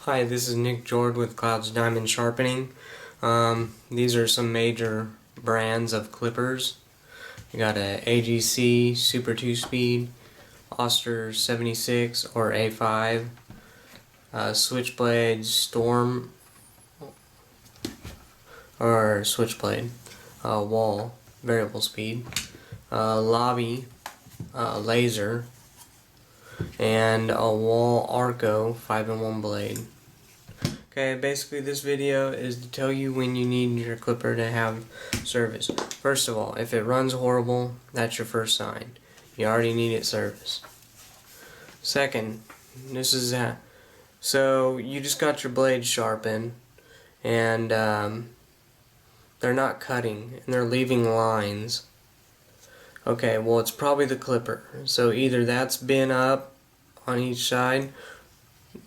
Hi, this is Nick Jord with Clouds Diamond Sharpening. These are some major brands of clippers. We got a AGC Super 2-speed, Oster 76 or A5, Switchblade Storm or Switchblade, Wahl variable speed, Laube laser, and a Wahl Arco 5-in-1 blade. Okay, basically this video is to tell you when you need your clipper to have service. First of all, if it runs horrible, that's your first sign. You already need it serviced. Second, so you just got your blades sharpened and they're not cutting and they're leaving lines. Okay, well it's probably the clipper. So either that's been up on each side,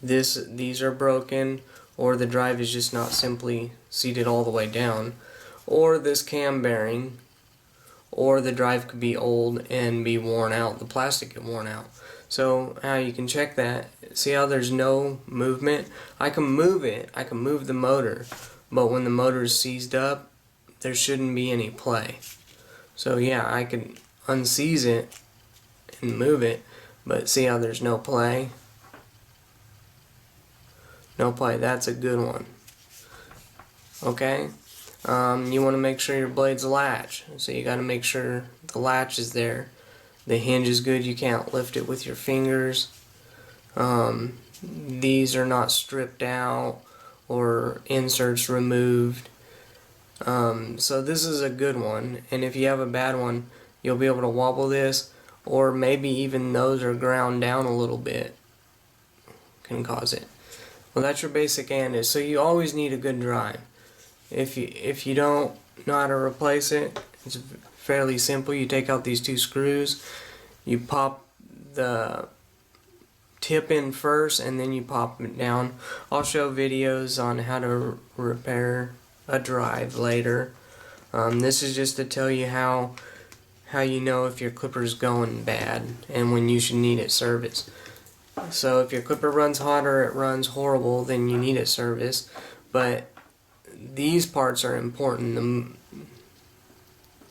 these are broken, or the drive is just not simply seated all the way down, or this cam bearing, or the drive could be old and be worn out, the plastic get worn out. So how you can check that, see how there's no movement? I can move it, I can move the motor, but when the motor is seized up, there shouldn't be any play. So yeah, I can unseize it and move it, but see how there's no play? No play, that's a good one. Okay, you want to make sure your blade's latch, so you got to make sure the latch is there. The hinge is good, you can't lift it with your fingers. These are not stripped out or inserts removed. So this is a good one, and if you have a bad one, you'll be able to wobble this, or maybe even those are ground down a little bit, can cause it. Well, that's your basic Andis. So you always need a good drive. If you don't know how to replace it, it's fairly simple. You take out these two screws, you pop the tip in first, and then you pop it down. I'll show videos on how to repair a drive later. This is just to tell you how you know if your clipper's going bad and when you should need it serviced. So if your clipper runs hot or it runs horrible, then you need it serviced. But these parts are important,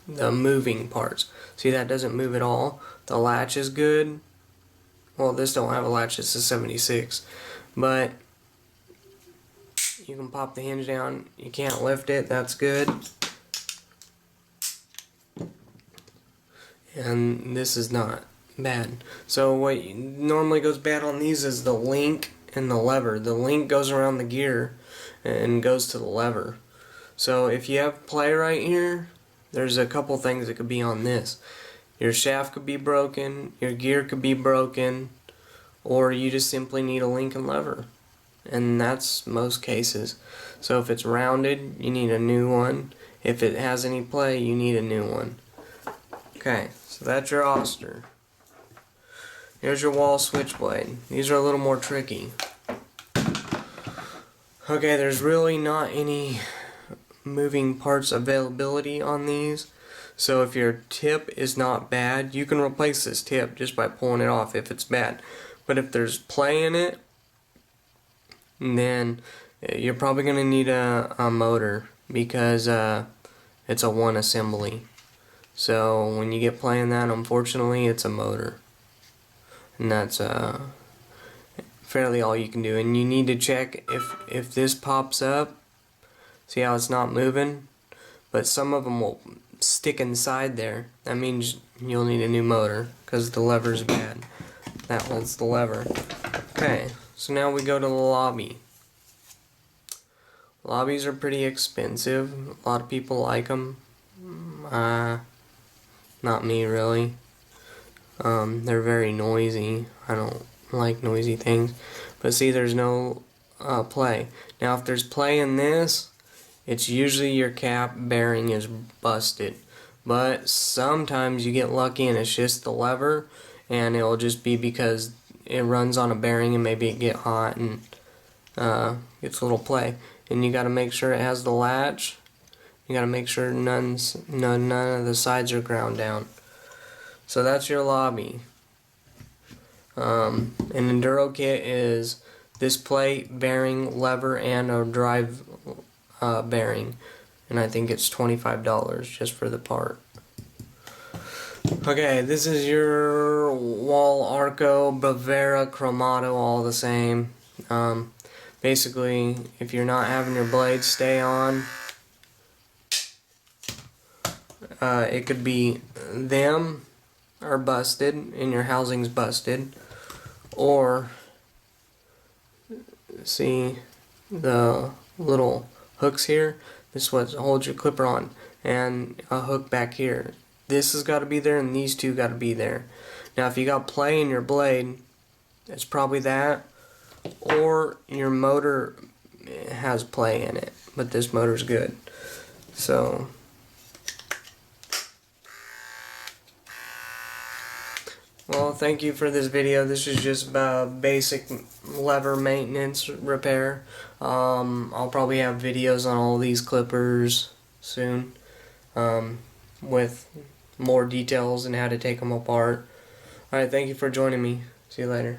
the moving parts. See, that doesn't move at all. The latch is good. Well, this don't have a latch, it's a 76. But you can pop the hinge down. You can't lift it, that's good. And this is not bad. So what normally goes bad on these is the link and the lever. The link goes around the gear and goes to the lever. So if you have play right here, there's a couple things that could be on this. Your shaft could be broken, your gear could be broken, or you just simply need a link and lever. And that's most cases. So if it's rounded, you need a new one. If it has any play, you need a new one. Okay, so that's your Oster. Here's your Wahl Switchblade. These are a little more tricky. Okay, there's really not any moving parts availability on these. So if your tip is not bad, you can replace this tip just by pulling it off if it's bad. But if there's play in it, then you're probably going to need a motor, because it's a one assembly. So when you get play in that, unfortunately, it's a motor. And that's fairly all you can do. And you need to check if this pops up. See how it's not moving? But some of them will stick inside there. That means you'll need a new motor, because the lever's bad. That holds the lever. Okay, so now we go to the Laube. Laubes are pretty expensive. A lot of people like them. Not me, really. They're very noisy. I don't like noisy things. But see, there's no play. Now if there's play in this, it's usually your cap bearing is busted. But sometimes you get lucky and it's just the lever, and it'll just be because it runs on a bearing and maybe it get hot and gets a little play. And you got to make sure it has the latch. You got to make sure none of the sides are ground down. So that's your Laube. An enduro kit is this plate, bearing, lever, and a drive bearing. And I think it's $25 just for the part. Okay, this is your Wahl, Arco, Bravura, Chomado, all the same. Basically, if you're not having your blades stay on, it could be them are busted and your housing's busted, or see the little hooks here. This is what holds your clipper on, and a hook back here. This has got to be there, and these two got to be there. Now, if you got play in your blade, it's probably that, or your motor has play in it, but this motor's good. So, well, thank you for this video. This is just basic lever maintenance repair. I'll probably have videos on all these clippers soon, with more details and how to take them apart. Alright, thank you for joining me. See you later.